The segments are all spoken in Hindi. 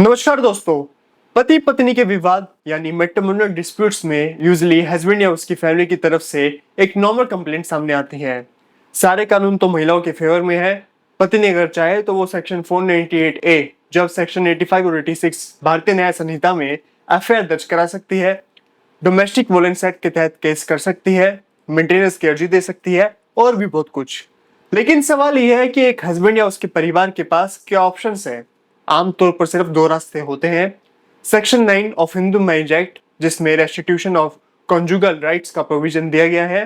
नमस्कार दोस्तों। पति पत्नी के विवाद यानी मैट्रिमोनियल डिस्प्यूट्स में यूजुअली हस्बैंड या उसकी फैमिली की तरफ से एक नॉर्मल कंप्लेंट सामने आती है। सारे कानून तो महिलाओं के फेवर में है। पत्नी अगर चाहे तो वो सेक्शन 498A जब सेक्शन 85 और 86 भारतीय न्याय संहिता में एफआईआर दर्ज करा सकती है, डोमेस्टिक वोलेंस एक्ट के तहत केस कर सकती है, मेंटेनेंस की अर्जी दे सकती है और भी बहुत कुछ। लेकिन सवाल यह है कि एक हस्बैंड या उसके परिवार के पास क्या ऑप्शंस है। आमतौर पर सिर्फ दो रास्ते होते हैं। Section 9 of Hindu marriage act जिसमें रेस्टिट्यूशन ऑफ कॉन्जुगल राइट्स का प्रोविजन दिया गया है,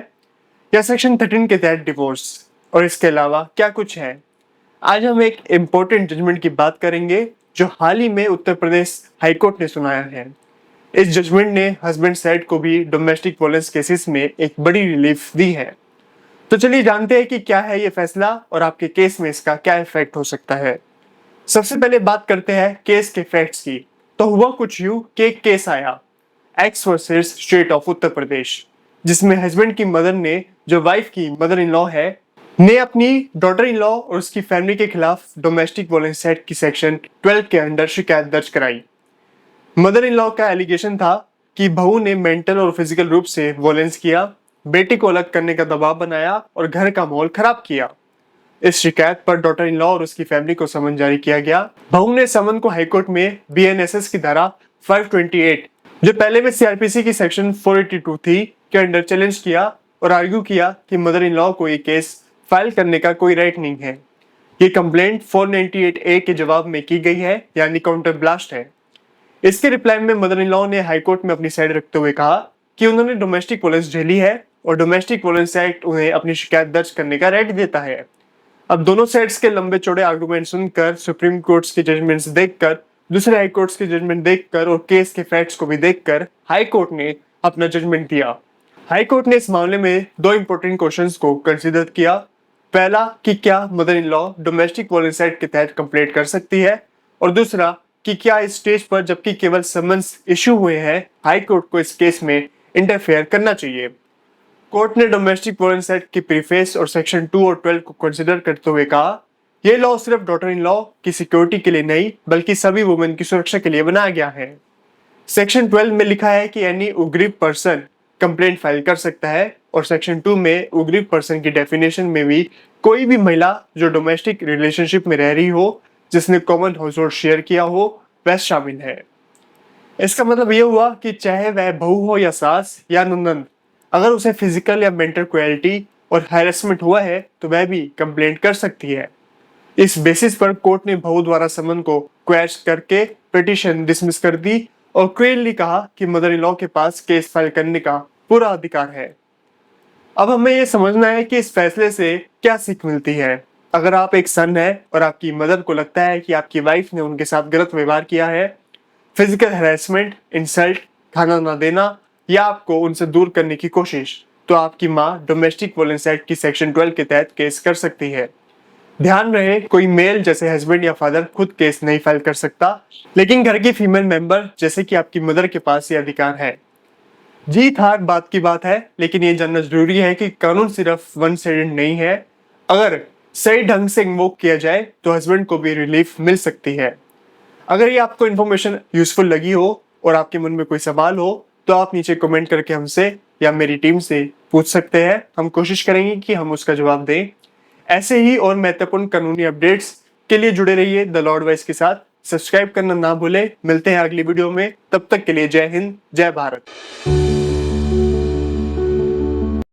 या सेक्शन 13 के तहत डिवोर्स। और इसके अलावा क्या कुछ है। आज हम एक इम्पोर्टेंट जजमेंट की बात करेंगे जो हाल ही में उत्तर प्रदेश हाईकोर्ट ने सुनाया है। इस जजमेंट ने हस्बैंड साइड को भी डोमेस्टिक वोलेंस केसेस में एक बड़ी रिलीफ दी है। तो चलिए जानते हैं कि क्या है ये फैसला और आपके केस में इसका क्या इफेक्ट हो सकता है। सबसे पहले बात करते हैं केस के फैक्ट्स की। तो हुआ कुछ यूं कि एक केस आया, x versus state of Uttar Pradesh, जिसमें हस्बैंड की मदर ने, जो वाइफ की मदर इन लॉ है, ने अपनी डॉटर इन लॉ और उसकी फैमिली के खिलाफ डोमेस्टिक वोलेंस एक्ट की सेक्शन 12 के अंडर शिकायत दर्ज कराई। मदर इन लॉ का एलिगेशन था कि बहू ने मेंटल और फिजिकल रूप से वोलेंस किया, बेटी को अलग करने का दबाव बनाया और घर का माहौल खराब किया। इस शिकायत पर डॉटर इन लॉ और उसकी फैमिली को समन जारी किया गया। बहू ने समन को हाईकोर्ट में बीएनएसएस की धारा 528, जो पहले में सीआरपीसी की सेक्शन 482 थी, के अंडर चैलेंज किया और आर्ग्यू किया कि मदर इन लॉ को ये केस फाइल करने का कोई राइट नहीं है। ये कंप्लेंट 498A के जवाब में की गई है, यानी काउंटर ब्लास्ट है। इसके रिप्लाई में मदर इन लॉ ने हाईकोर्ट में अपनी साइड रखते हुए कहा कि उन्होंने डोमेस्टिक वोलेंस झेली है और डोमेस्टिक वोलेंस एक्ट उन्हें अपनी शिकायत दर्ज करने का राइट देता है। अब दोनों साइड्स के लंबे चौड़े आर्गुमेंट सुनकर, सुप्रीम कोर्ट्स के जजमेंट्स देखकर, दूसरे हाई कोर्ट्स के जजमेंट देखकर और केस के फैक्ट्स को भी देखकर हाई कोर्ट ने अपना जजमेंट दिया। हाई कोर्ट ने इस मामले में दो इंपॉर्टेंट क्वेश्चंस को कंसीडर किया। पहला कि क्या mother in law domestic violence act के तहत कंप्लेंट कर सकती है, और दूसरा कि क्या इस स्टेज पर जबकि केवल समन्स इश्यू हुए हैं, हाई कोर्ट को इस केस में इंटरफेयर करना चाहिए। कोर्ट ने डोमेस्टिक वोलेंस एक्ट की प्रीफेस और सेक्शन 2 और 12 को कंसीडर करते हुए कहा, यह लॉ सिर्फ डॉटर इन लॉ की सिक्योरिटी के लिए नहीं बल्कि सभी वुमेन की सुरक्षा के लिए बनाया गया है। सेक्शन 12 में लिखा है कि एनी उग्रीव पर्सन कंप्लेंट फाइल कर सकता है, और सेक्शन 2 में उग्रीव पर्सन की डेफिनेशन में भी कोई भी महिला जो डोमेस्टिक रिलेशनशिप में रह रही हो, जिसने कॉमन हाउस होल्ड शेयर किया हो, वह शामिल है। इसका मतलब यह हुआ कि चाहे वह बहू हो या सास या ननद, अगर उसे फिजिकल या मेंटल क्रुएल्टी और हैरेसमेंट हुआ है तो वह भी कंप्लेंट कर सकती है। इस बेसिस पर कोर्ट ने बहू द्वारा समन को क्वैश करके पिटीशन डिसमिस कर दी और क्लियरली कहा कि मदर इन लॉ के पास केस फाइल करने का पूरा अधिकार है। अब हमें यह समझना है कि इस फैसले से क्या सीख मिलती है। अगर आप एक सन है और आपकी मदर को लगता है कि आपकी वाइफ ने उनके साथ गलत व्यवहार किया है, फिजिकल हैरेसमेंट, इंसल्ट, खाना ना देना या आपको उनसे दूर करने की कोशिश, तो आपकी माँ डोमेस्टिक वोलेंस एक्ट की सेक्शन 12 के तहत केस कर सकती है। ध्यान रहे, कोई मेल जैसे हस्बैंड या फादर खुद केस नहीं फाइल कर सकता, लेकिन घर की फीमेल मेंबर जैसे कि आपकी मदर के पास ये अधिकार है। जीत हार बात की बात है, लेकिन ये जानना जरूरी है कि कानून सिर्फ वन साइडेड नहीं है। अगर सही ढंग से इन्वोक किया जाए तो हस्बैंड को भी रिलीफ मिल सकती है। अगर ये आपको इन्फॉर्मेशन यूजफुल लगी हो और आपके मन में कोई सवाल हो तो आप नीचे कमेंट करके हमसे या मेरी टीम से पूछ सकते हैं। हम कोशिश करेंगे कि हम उसका जवाब दें। ऐसे ही और महत्वपूर्ण कानूनी अपडेट्स के लिए जुड़े रहिए द लॉर्ड वॉइस के साथ। सब्सक्राइब करना ना भूलें। मिलते हैं अगली वीडियो में, तब तक के लिए जय हिंद, जय भारत।